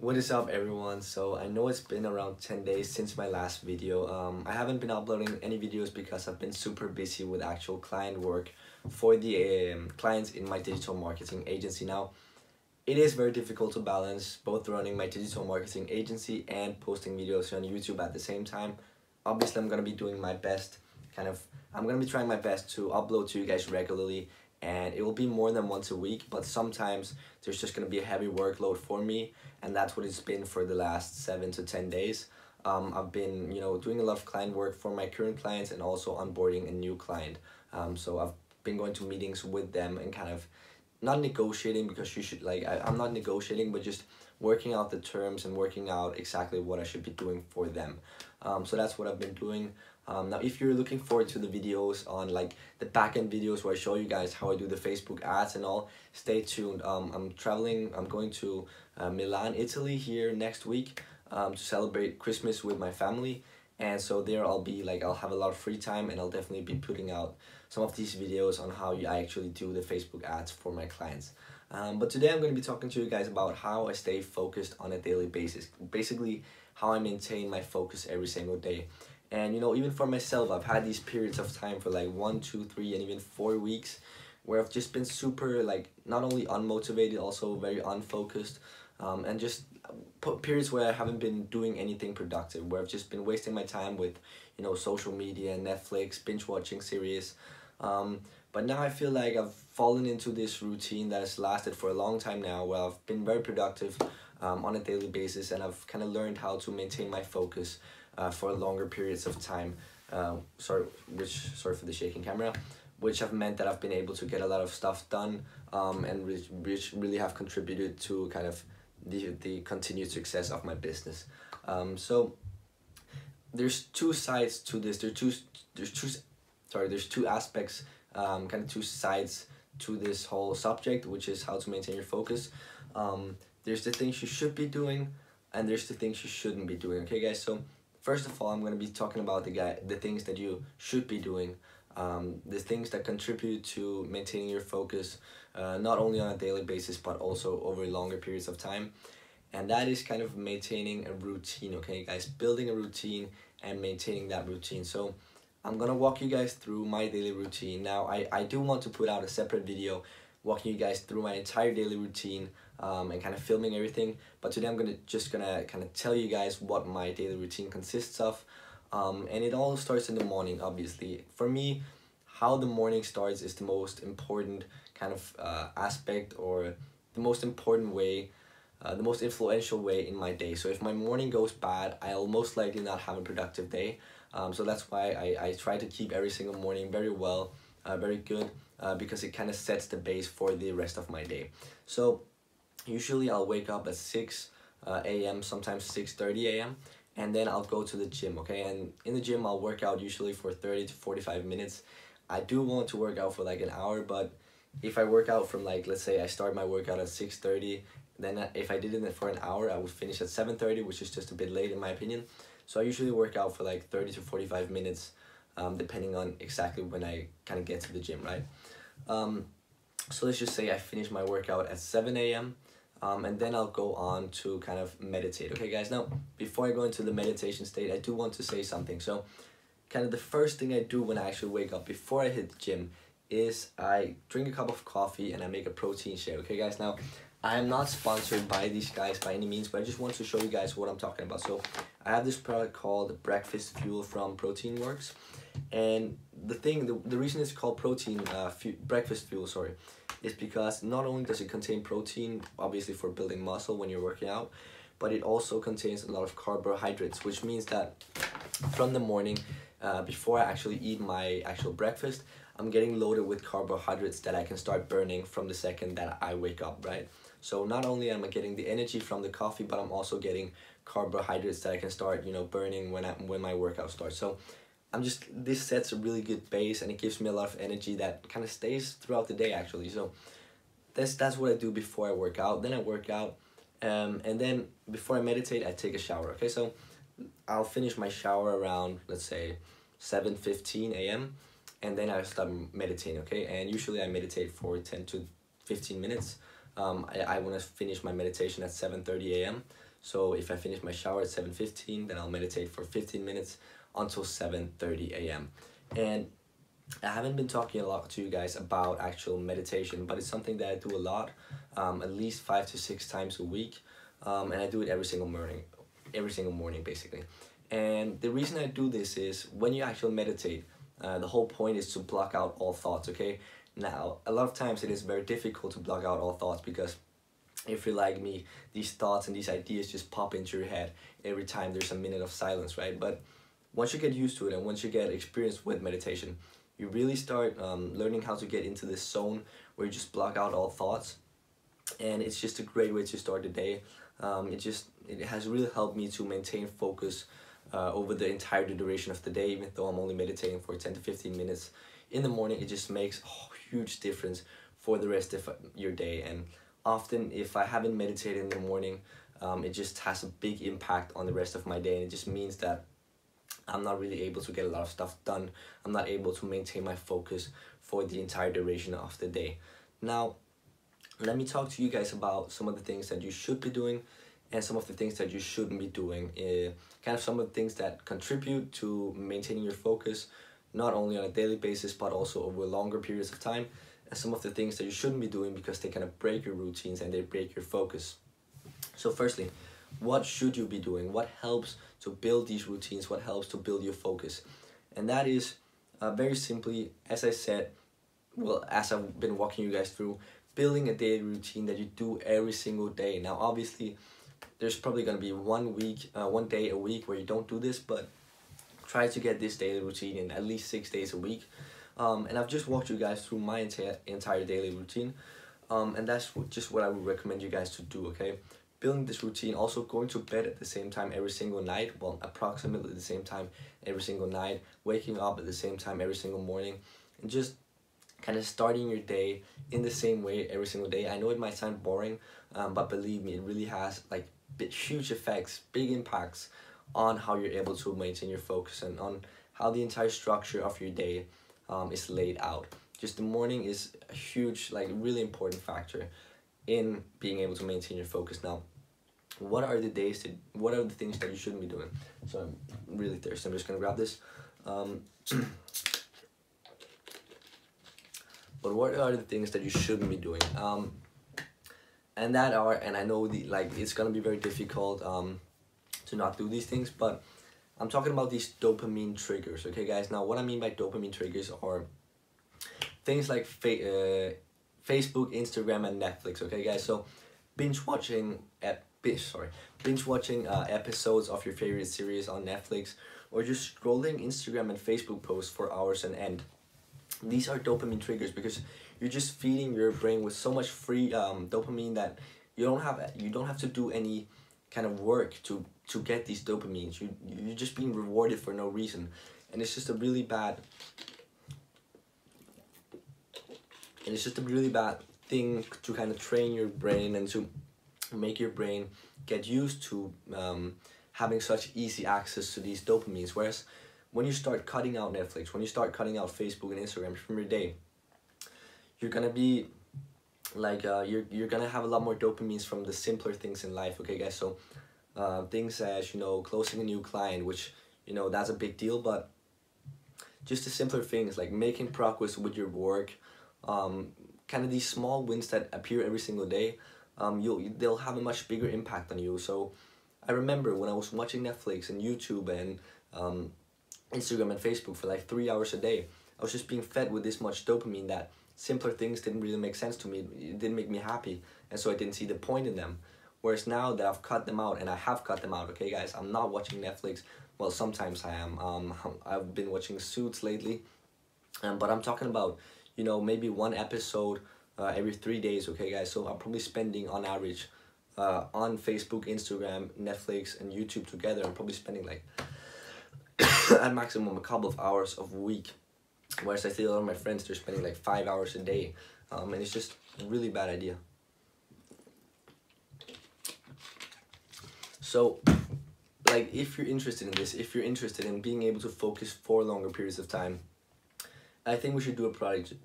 What is up, everyone? So I know it's been around 10 days since my last video. I haven't been uploading any videos because I've been super busy with actual client work for the clients in my digital marketing agency. Now, it is very difficult to balance both running my digital marketing agency and posting videos on YouTube at the same time. Obviously, I'm going to be doing my best, I'm going to be trying my best to upload to you guys regularly, and it will be more than once a week, but sometimes there's just going to be a heavy workload for me, and that's what it's been for the last 7 to 10 days. I've been, doing a lot of client work for my current clients and also onboarding a new client. So I've been going to meetings with them and kind of not negotiating, because you should I'm not negotiating, but just working out the terms and working out exactly what I should be doing for them. So that's what I've been doing. Now, if you're looking forward to the videos on the back-end videos where I show you guys how I do the Facebook ads and all, stay tuned. I'm going to Milan, Italy here next week to celebrate Christmas with my family. And so there I'll have a lot of free time, and I'll definitely be putting out some of these videos on how I actually do the Facebook ads for my clients. But today I'm going to be talking to you guys about how I stay focused on a daily basis. Basically, how I maintain my focus every single day. And even for myself, I've had these periods of time for 1, 2, 3, and even 4 weeks where I've just been super not only unmotivated, also very unfocused, and just periods where I haven't been doing anything productive, where I've just been wasting my time with social media, Netflix, binge watching series. But now I feel like I've fallen into this routine that has lasted for a long time now, where I've been very productive on a daily basis, and I've kind of learned how to maintain my focus for longer periods of time. Sorry for the shaking camera, which have meant that I've been able to get a lot of stuff done, and which really have contributed to kind of the continued success of my business. So there's two sides to this. There's two aspects, kind of two sides to this whole subject, which is how to maintain your focus. There's the things you should be doing, and there's the things you shouldn't be doing. Okay, guys. So first of all, I'm going to be talking about the things that you should be doing, the things that contribute to maintaining your focus, not only on a daily basis, but also over longer periods of time. And that is kind of maintaining a routine, okay, guys? Building a routine and maintaining that routine. So I'm going to walk you guys through my daily routine. Now, I do want to put out a separate video walking you guys through my entire daily routine, and kind of filming everything. But today I'm just gonna kind of tell you guys what my daily routine consists of. And it all starts in the morning, obviously. For me, how the morning starts is the most important kind of aspect, or the most important way, the most influential way in my day. So if my morning goes bad, I'll most likely not have a productive day. So that's why I try to keep every single morning very well, very good, because it kind of sets the base for the rest of my day. So usually I'll wake up at 6 a.m., sometimes 6:30 a.m., and then I'll go to the gym, okay? And in the gym, I'll work out usually for 30 to 45 minutes. I do want to work out for an hour, but if I work out from let's say I start my workout at 6:30, then if I did it for an hour, I would finish at 7:30, which is just a bit late in my opinion. So I usually work out for 30 to 45 minutes, depending on exactly when I kind of get to the gym, right? So let's just say I finish my workout at 7 a.m., and then I'll go on to kind of meditate. Okay, guys, now, before I go into the meditation state, I do want to say something. So kind of the first thing I do when I actually wake up before I hit the gym is I drink a cup of coffee and I make a protein shake. Okay, guys, now, I am not sponsored by these guys by any means, but I just want to show you guys what I'm talking about. So I have this product called Breakfast Fuel from Protein Works, and the reason it's called Breakfast Fuel, sorry, is because not only does it contain protein, obviously for building muscle when you're working out, but it also contains a lot of carbohydrates, which means that from the morning, before I actually eat my actual breakfast, I'm getting loaded with carbohydrates that I can start burning from the second that I wake up, right? So not only am I getting the energy from the coffee, but I'm also getting carbohydrates that I can start, burning when my workout starts. So this sets a really good base, and it gives me a lot of energy that kind of stays throughout the day, actually. So that's what I do before I work out. Then I work out, and then before I meditate, I take a shower. Okay, so I'll finish my shower around, let's say, 7:15 a.m., and then I start meditating, okay? And usually I meditate for 10 to 15 minutes. I want to finish my meditation at 7:30 a.m. So if I finish my shower at 7:15, then I'll meditate for 15 minutes until 7:30 a.m. And I haven't been talking a lot to you guys about actual meditation, but it's something that I do a lot, at least 5 to 6 times a week, and I do it every single morning basically. And the reason I do this is when you actually meditate, the whole point is to block out all thoughts, okay? Now, a lot of times it is very difficult to block out all thoughts because if you're like me, these thoughts and these ideas just pop into your head every time there's a minute of silence, right? But once you get used to it and once you get experience with meditation, you really start learning how to get into this zone where you just block out all thoughts. And it's just a great way to start the day. It has really helped me to maintain focus over the entire duration of the day, even though I'm only meditating for 10 to 15 minutes in the morning. It just makes a huge difference for the rest of your day. And often if I haven't meditated in the morning, it just has a big impact on the rest of my day, and it just means that I'm not really able to get a lot of stuff done. I'm not able to maintain my focus for the entire duration of the day. Now, let me talk to you guys about some of the things that you should be doing and some of the things that you shouldn't be doing. Kind of some of the things that contribute to maintaining your focus, not only on a daily basis, but also over longer periods of time. And some of the things that you shouldn't be doing because they kind of break your routines and they break your focus. So firstly, what should you be doing? What helps to build these routines? What helps to build your focus? And that is very simply, as I said, well, as I've been walking you guys through, building a daily routine that you do every single day. Now, obviously, there's probably going to be one day a week where you don't do this, but try to get this daily routine in at least 6 days a week. And I've just walked you guys through my entire daily routine. And that's just what I would recommend you guys to do, okay? Building this routine, also going to bed at the same time every single night, well, approximately the same time every single night, waking up at the same time every single morning, and just kind of starting your day in the same way every single day. I know it might sound boring, but believe me, it really has like huge effects, big impacts on how you're able to maintain your focus and on how the entire structure of your day is laid out. Just the morning is a huge, like really important factor in being able to maintain your focus. Now, what are the things that you shouldn't be doing? So I'm really thirsty, I'm just gonna grab this. But what are the things that you shouldn't be doing? And I know it's gonna be very difficult to not do these things, but I'm talking about these dopamine triggers, okay guys? Now, what I mean by dopamine triggers are things like Facebook, Instagram, and Netflix, okay guys? So binge watching episodes of your favorite series on Netflix, or just scrolling Instagram and Facebook posts for hours on end. These are dopamine triggers because you're just feeding your brain with so much free dopamine that you don't have to do any kind of work to get these dopamines. You're just being rewarded for no reason, and it's just a really bad thing to kind of train your brain and to make your brain get used to having such easy access to these dopamines. Whereas when you start cutting out Netflix, when you start cutting out Facebook and Instagram from your day, you're gonna be like you're gonna have a lot more dopamines from the simpler things in life, okay guys? So things as, closing a new client, which that's a big deal, but just the simpler things like making progress with your work, kind of these small wins that appear every single day, they'll have a much bigger impact on you. So I remember when I was watching Netflix and YouTube and Instagram and Facebook for like 3 hours a day, I was just being fed with this much dopamine that simpler things didn't really make sense to me. It didn't make me happy, and so I didn't see the point in them. Whereas now that I've cut them out, and I have cut them out, okay guys, I'm not watching Netflix. Well, sometimes I am. I've been watching Suits lately, but I'm talking about, maybe one episode every 3 days, okay guys? So I'm probably spending on average on Facebook, Instagram, Netflix, and YouTube together, I'm probably spending like at maximum a couple of hours a week. Whereas I see a lot of my friends, they're spending like 5 hours a day, and it's just a really bad idea. So, like, if you're interested in this, if you're interested in being able to focus for longer periods of time, I think we should do a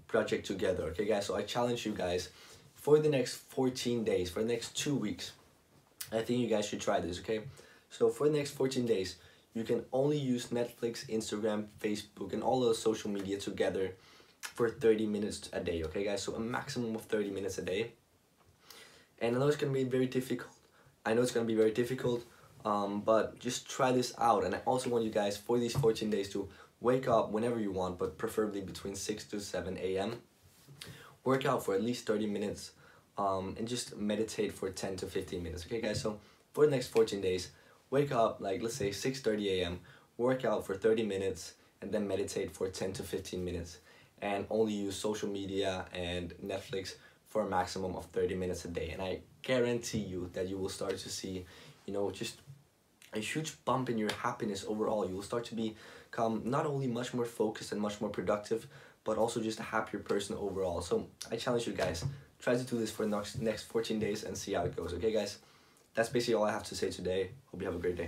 project together, okay guys? So I challenge you guys, for the next 14 days, for the next 2 weeks, I think you guys should try this, okay? So for the next 14 days, you can only use Netflix, Instagram, Facebook, and all those social media together for 30 minutes a day, okay guys? So a maximum of 30 minutes a day. And I know it's gonna be very difficult. But just try this out. And I also want you guys for these 14 days to wake up whenever you want, but preferably between 6 to 7 a.m. Work out for at least 30 minutes and just meditate for 10 to 15 minutes. Okay guys, so for the next 14 days, wake up like let's say 6:30 a.m. Work out for 30 minutes and then meditate for 10 to 15 minutes. And only use social media and Netflix for a maximum of 30 minutes a day. And I guarantee you that you will start to see, just a huge bump in your happiness overall. You will start to become not only much more focused and much more productive, but also just a happier person overall. So I challenge you guys, try to do this for the next 14 days and see how it goes. Okay guys, that's basically all I have to say today. Hope you have a great day.